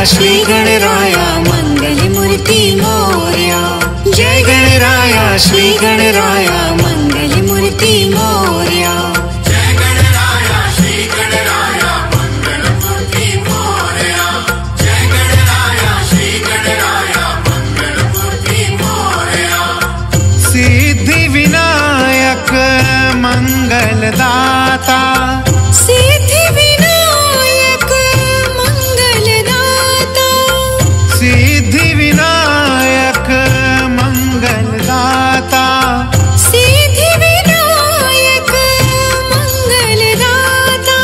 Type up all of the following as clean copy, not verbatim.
श्री गणराया मंगल मूर्ति मोरया। जय गणराया श्री गणराया मंगल मूर्ति मोरया। जय गणराया श्री गणराया मंगल मूर्ति मोरया। जय गणराया श्री गणराया मंगल मूर्ति मोरया। सिद्धि विनायक मंगलदाता। सिद्धि विनायक मंगलदाता। सिद्धि विनायक मंगलदाता। सिद्धि विनायक मंगलदाता।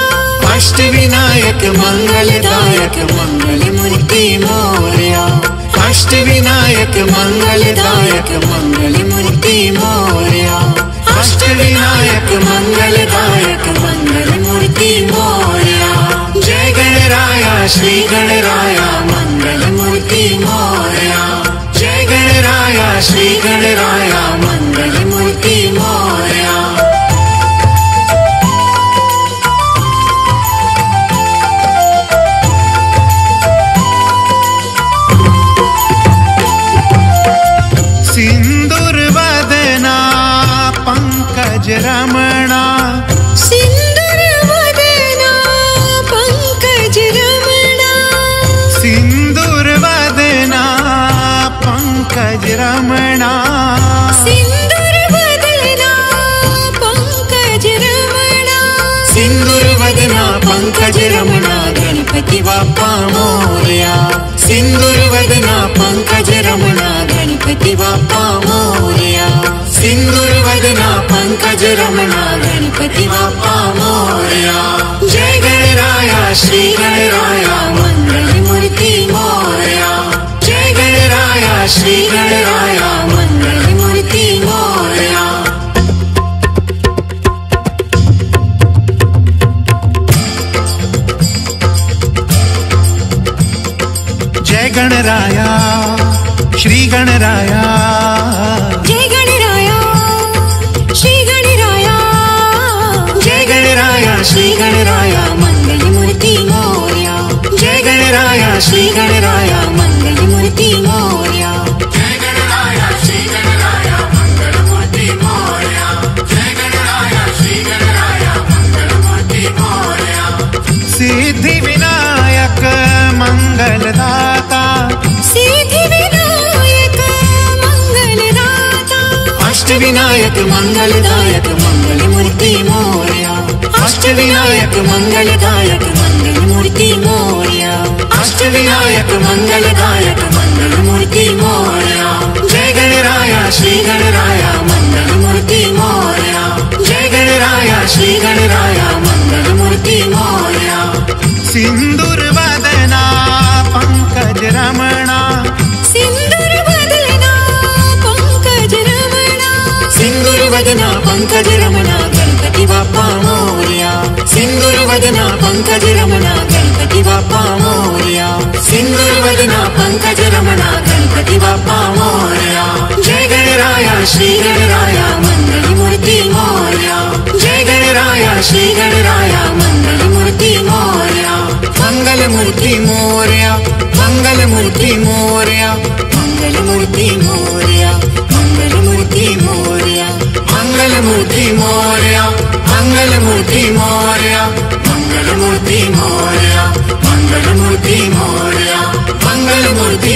अष्ट विनायक मंगलदायक मंगल मूर्ति मोरया। अष्ट विनायक मंगलदायक मंगल मूर्ति मोरया। अष्ट विनायक मंगलदायक मंगल मूर्ति मोरया। जय गणराया श्री गणराया मंगल मूर्ति मोरया। जय गणराया श्री गणराया मंगल मूर्ति मोरया। सिंदूर वदना पंकज रमणा। सिंदूर वदना पंकज रमणा। सिंदूर वदना पंकज रमणा। सिंदूर वदना पंकज रमणा। सिंदूर वदना पंकज रमणा गणपति बाप्पा मोरया। सिंदूर वदना पंकज रमणा गणपति बाप्पा मोरया। सिंदूर वदना पंकज रमणा गणपति बाप्पा मोरया। जय गणराया श्री गणराया मंगल मूर्ति मोरया। जय गणराया श्री गणराया मंगल मूर्ति मोरया। जय गणराया श्री गणराया। जय गणराया श्री गणराया। जय गणराया श्री गणराया मंगल मूर्ति मोरया। जय गणराया श्री गणराया मंगल मूर्ति मोरया। जय गणराया श्री गणराया मंगल मूर्ति मोरया। जय गणराया श्री गणराया मंगल मूर्ति मोरया। सिद्धि विनायक मंगलदाता। सिद्धि विनायक मंगलदाता। अष्ट विनायक मंगलदायक मंगल मूर्ति मोरया। अष्ट विनायक मंगलदायक मंगल मूर्ति मोरया। अष्ट विनायक मंगलदायक मंगल मूर्ति मोरया। जय गणराया श्री गणराया मंगल मूर्ति मोरया। जय गणराया श्री गणराया मंगल मूर्ति मोरया। सिंदूर वदना पंकज रमणा। सिंदूर वदना पंकज रमणा। सिंदूर वदना पंकज रमणा गणपति बाप्पा मोरया। सिंदूर वदना पंकज रमणा गणपति बाप्पा मोरया। सिंदूर वदना पंकज रमणा गणपति बाप्पा मोरया। जय गणराया श्री गणराया मंगल मूर्ति मोरया। जय गणराया श्री गणराया मंगल मूर्ति मोरया। मंगल मूर्ति मोरया। मंगल मूर्ति मोरया। मंगल मूर्ति मोरया। मंगल मूर्ति मोरया। मंगल मूर्ति मोरया। मंगल मूर्ति मोरया। मंगल मूर्ति मोरया। मंगल मूर्ति मोरया। मंगल मूर्ति